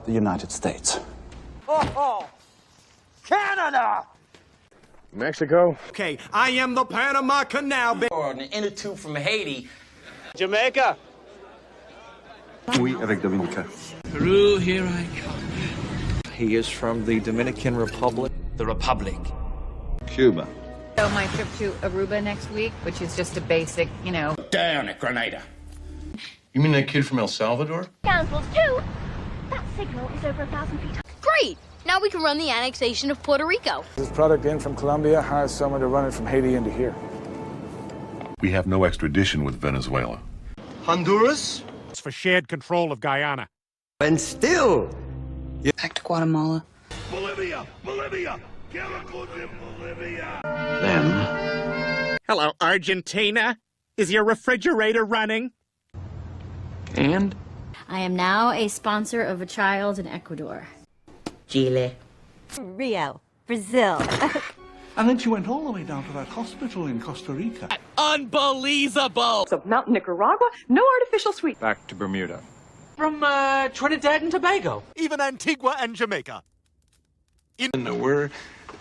the United States. Oh, Canada! Mexico? Okay, I am the Panama Canal. Or an inner tube from Haiti. Jamaica. Oui, avec Dominica. Peru, here I come. He is from the Dominican Republic. The Republic. Cuba. So my trip to Aruba next week, which is just a basic, Down at Grenada. You mean that kid from El Salvador? Councils too. That signal is over 1,000 feet high. Great! Now we can run the annexation of Puerto Rico. This product in from Colombia hires someone to run it from Haiti into here. We have no extradition with Venezuela. Honduras? It's for shared control of Guyana. And still... back to Guatemala. Bolivia! Bolivia! Bolivia! Then... Hello, Argentina. Is your refrigerator running? And? I am now a sponsor of a child in Ecuador. Chile. Rio, Brazil. And then she went all the way down to that hospital in Costa Rica. Unbelievable! So Mountain Nicaragua, no artificial sweet. Back to Bermuda. From, Trinidad and Tobago. Even Antigua and Jamaica. We're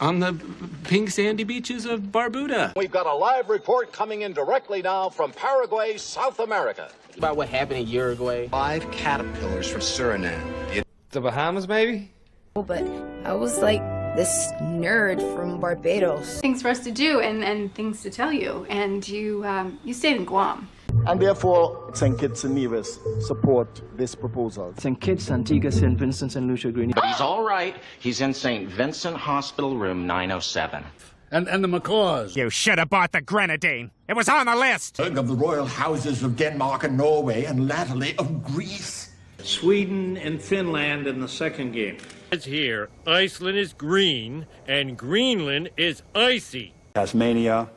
on the pink sandy beaches of Barbuda. We've got a live report coming in directly now from Paraguay, South America. About what happened in Uruguay. 5 caterpillars from Suriname. The Bahamas, maybe? But I was like this nerd from Barbados. Things for us to do and things to tell you. And you stayed in Guam. And therefore, St. Kitts and Nevis support this proposal. St. Kitts, Antigua, St. Vincent, and Lucia Green. But he's all right. He's in St. Vincent Hospital Room 907. And the macaws. You should have bought the grenadine. It was on the list. Of the royal houses of Denmark and Norway, and latterly of Greece. Sweden and Finland in the second game. It's here. Iceland is green, and Greenland is icy. Tasmania,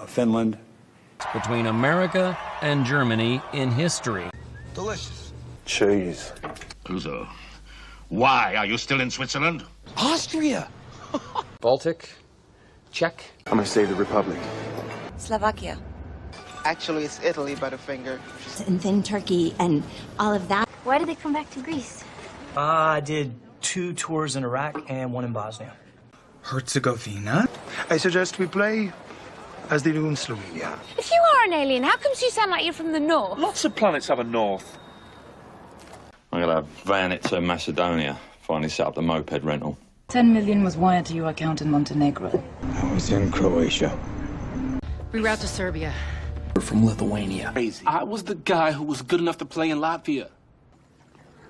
Finland. Between America and Germany in history. Delicious. Cheese. Uzo, why are you still in Switzerland? Austria! Baltic. Czech. I'm gonna say the Republic. Slovakia. Actually, it's Italy, Butterfinger. And then Turkey and all of that. Why did they come back to Greece? I did 2 tours in Iraq and 1 in Bosnia. Herzegovina? I suggest we play as they do in Slovenia. If you are an alien, how come you sound like you're from the north? Lots of planets have a north. I'm gonna van it to Macedonia. Finally set up the moped rental. 10 million was wired to your account in Montenegro. I was in Croatia. Reroute to Serbia. We're from Lithuania. Crazy. I was the guy who was good enough to play in Latvia.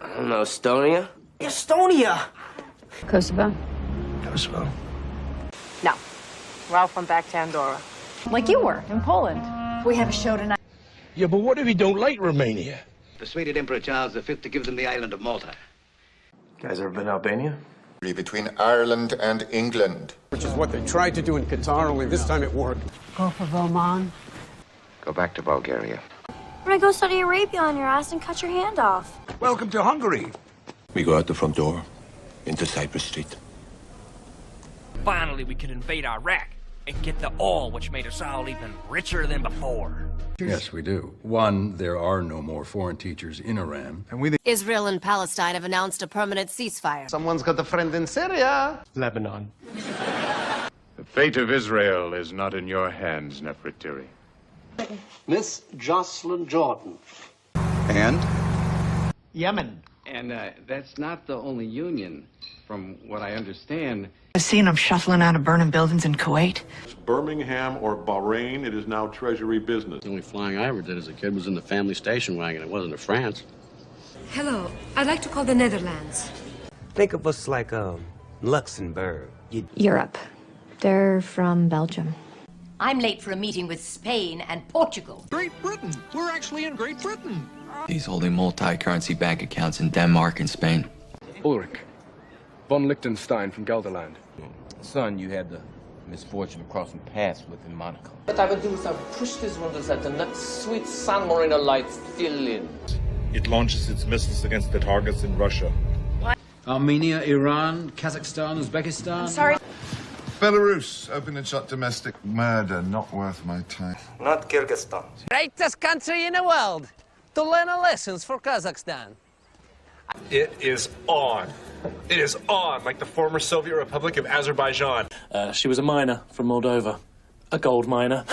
I don't know, Estonia? Estonia! Kosovo. Kosovo. No. Ralph went back to Andorra. Like you were in Poland. We have a show tonight. Yeah, but what if you don't like Romania? Persuaded Emperor Charles V to give them the island of Malta. You guys ever been to Albania? Between Ireland and England. Which is what they tried to do in Qatar, only this time it worked. Go for Oman. Go back to Bulgaria. I'm gonna go Saudi Arabia on your ass and cut your hand off. Welcome to Hungary. We go out the front door, into Cyprus Street. Finally, we can invade Iraq and get the oil, which made us all even richer than before. Yes, we do. One, there are no more foreign teachers in Iran. And Israel and Palestine have announced a permanent ceasefire. Someone's got a friend in Syria. Lebanon. The fate of Israel is not in your hands, Nefertiti. Miss Jocelyn Jordan. And? Yemen. And that's not the only union, from what I understand. I've seen them shuffling out of burning buildings in Kuwait. Birmingham or Bahrain, it is now Treasury business. The only flying I ever did as a kid was in the family station wagon. It wasn't to France. Hello. I'd like to call the Netherlands. Think of us like, Luxembourg. Europe. They're from Belgium. I'm late for a meeting with Spain and Portugal. Great Britain. We're actually in Great Britain. He's holding multi-currency bank accounts in Denmark and Spain. Ulrich von Liechtenstein from Gelderland. Son, you had the misfortune of crossing paths with in Monaco. What I would do is I would push these windows out and let sweet San Marino lights fill in. It launches its missiles against the targets in Russia. Armenia, Iran, Kazakhstan, Uzbekistan. Sorry. Belarus, open and shut domestic murder, not worth my time. Not Kyrgyzstan. Greatest country in the world. To learn lessons for Kazakhstan. It is on. It is on, like the former Soviet Republic of Azerbaijan. She was a miner from Moldova. A gold miner.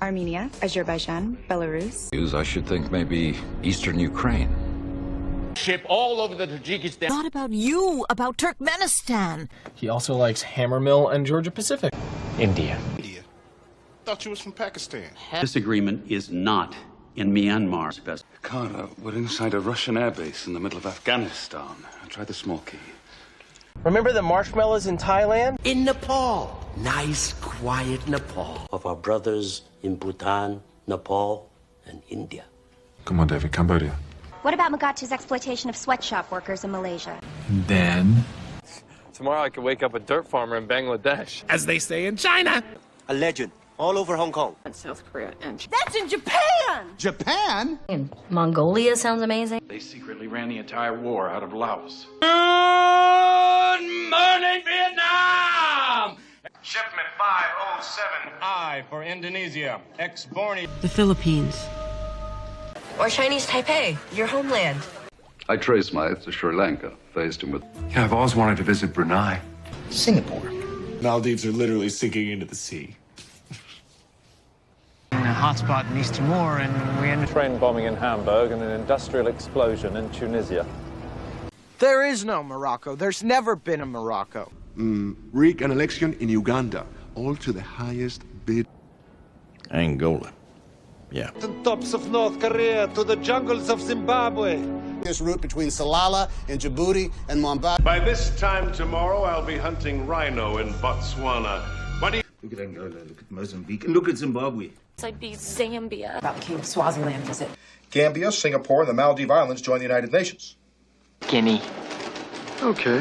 Armenia, Azerbaijan, Belarus. I should think maybe Eastern Ukraine. Ship all over the Tajikistan. Not about you, about Turkmenistan. He also likes Hammermill and Georgia Pacific. India. Thought you was from Pakistan. This agreement is not in Myanmar. Carter, we're inside a Russian airbase in the middle of Afghanistan. I tried the small key. Remember the marshmallows in Thailand? In Nepal. Nice, quiet Nepal. Of our brothers in Bhutan, Nepal, and India. Come on, David, Cambodia. What about Mugatu's exploitation of sweatshop workers in Malaysia? Then... Tomorrow I could wake up a dirt farmer in Bangladesh. As they say in China. A legend. All over Hong Kong. South Korea and That's in Japan! Japan? Mongolia sounds amazing. They secretly ran the entire war out of Laos. Good morning, Vietnam! Shipment 507I for Indonesia. Ex-Borneo. The Philippines. Or Chinese Taipei, your homeland. I traced my to Sri Lanka, faced him with... Yeah, I've always wanted to visit Brunei. Singapore. Maldives are literally sinking into the sea. In a hotspot in East Timor, and we ended Train bombing in Hamburg and an industrial explosion in Tunisia. There is no Morocco. There's never been a Morocco. Rig an election in Uganda, all to the highest bid. Angola. the tops of North Korea to the jungles of Zimbabwe. This route between Salalah and Djibouti and Mombasa. By this time tomorrow, I'll be hunting rhino in Botswana. Look at Angola, look at Mozambique, and look at Zimbabwe. I'd be Zambia. About King Swaziland visit. Gambia, Singapore, and the Maldive Islands join the United Nations. Guinea. Okay.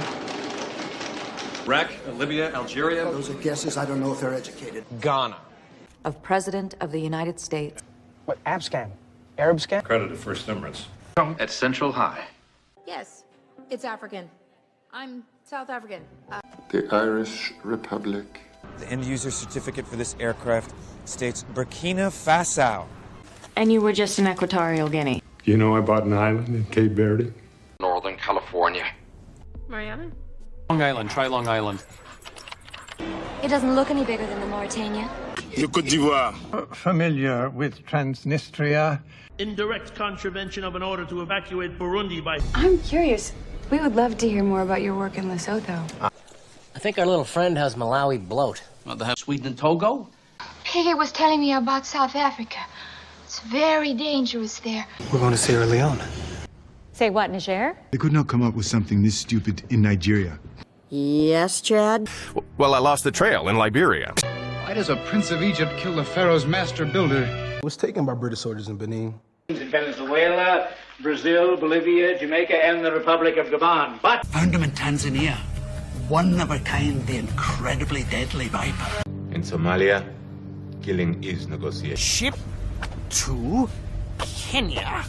Iraq, Libya, Algeria. Those are guesses. I don't know if they're educated. Ghana. Of President of the United States. What, Abscan? Arab scan? Credited first numerous. At Central High. Yes, it's African. I'm South African. The Irish Republic. The end user certificate for this aircraft states Burkina Faso. And you were just in Equatorial Guinea. You know I bought an island in Cape Verde? Northern California. Mariana? Long Island. Try Long Island. It doesn't look any bigger than the Mauritania. The Côte d'Ivoire. Familiar with Transnistria? Indirect contravention of an order to evacuate Burundi by... I'm curious. We would love to hear more about your work in Lesotho. I think our little friend has Malawi bloat. Well, they have Sweden and Togo. Piggy was telling me about South Africa. It's very dangerous there. We're going to Sierra Leone. Say what, Niger? They could not come up with something this stupid in Nigeria. Yes, Chad? Well, I lost the trail in Liberia. Why does a prince of Egypt kill the pharaoh's master builder? It was taken by British soldiers in Benin. In Venezuela, Brazil, Bolivia, Jamaica, and the Republic of Gabon. But Found them in Tanzania. One of a kind, the incredibly deadly viper. In Somalia, killing is negotiation. Ship to Kenya.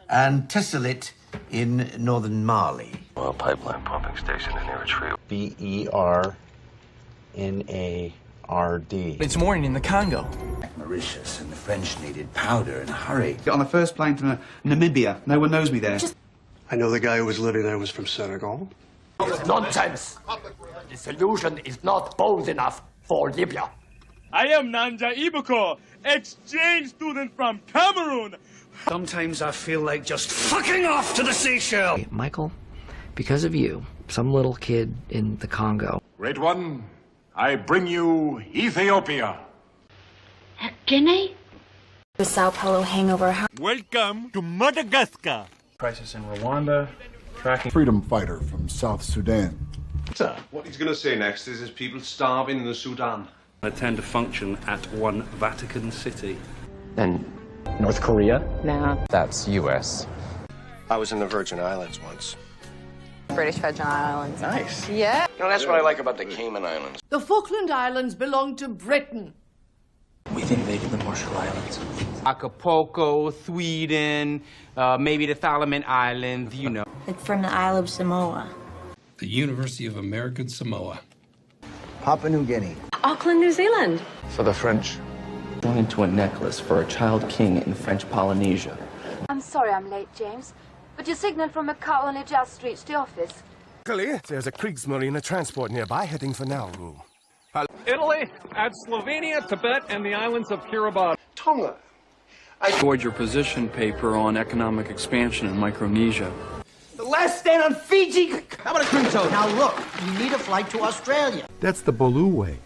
And Tessalit in northern Mali. Well, pipeline pumping station in Eritrea. BERNARD. It's morning in the Congo. Mauritius, and the French needed powder in a hurry. Get on the first plane from Namibia. No one knows me there. I know the guy who was living there was from Senegal. Nonsense! The solution is not bold enough for Libya. I am Nanja Ibuko, exchange student from Cameroon. Sometimes I feel like just fucking off to the seashell. Michael, because of you, some little kid in the Congo. Great one, I bring you Ethiopia. Guinea? The Sao Paulo hangover. Welcome to Madagascar. Crisis in Rwanda. Tracking. Freedom fighter from South Sudan. What he's going to say next is people starving in the Sudan. Attend a function at one Vatican City. And North Korea? No. That's U.S. I was in the Virgin Islands once. British Virgin Islands. Nice. Yeah. You know, that's what I like about the Cayman Islands. The Falkland Islands belong to Britain. We've invaded the Marshall Islands. Acapulco, Sweden, maybe the Solomon Islands, you know. It's from the Isle of Samoa. The University of American Samoa. Papua New Guinea. Auckland, New Zealand. For the French. Going into a necklace for a child king in French Polynesia. I'm sorry I'm late, James, But your signal from Macau only just reached the office. Luckily, there's a Kriegsmarine transport nearby heading for Nauru. Italy, at Slovenia, Tibet, and the islands of Kiribati. Tonga. Forward your position paper on economic expansion in Micronesia. The last stand on Fiji. How about a cream toast? Now look, we need a flight to Australia. That's the Bolu way.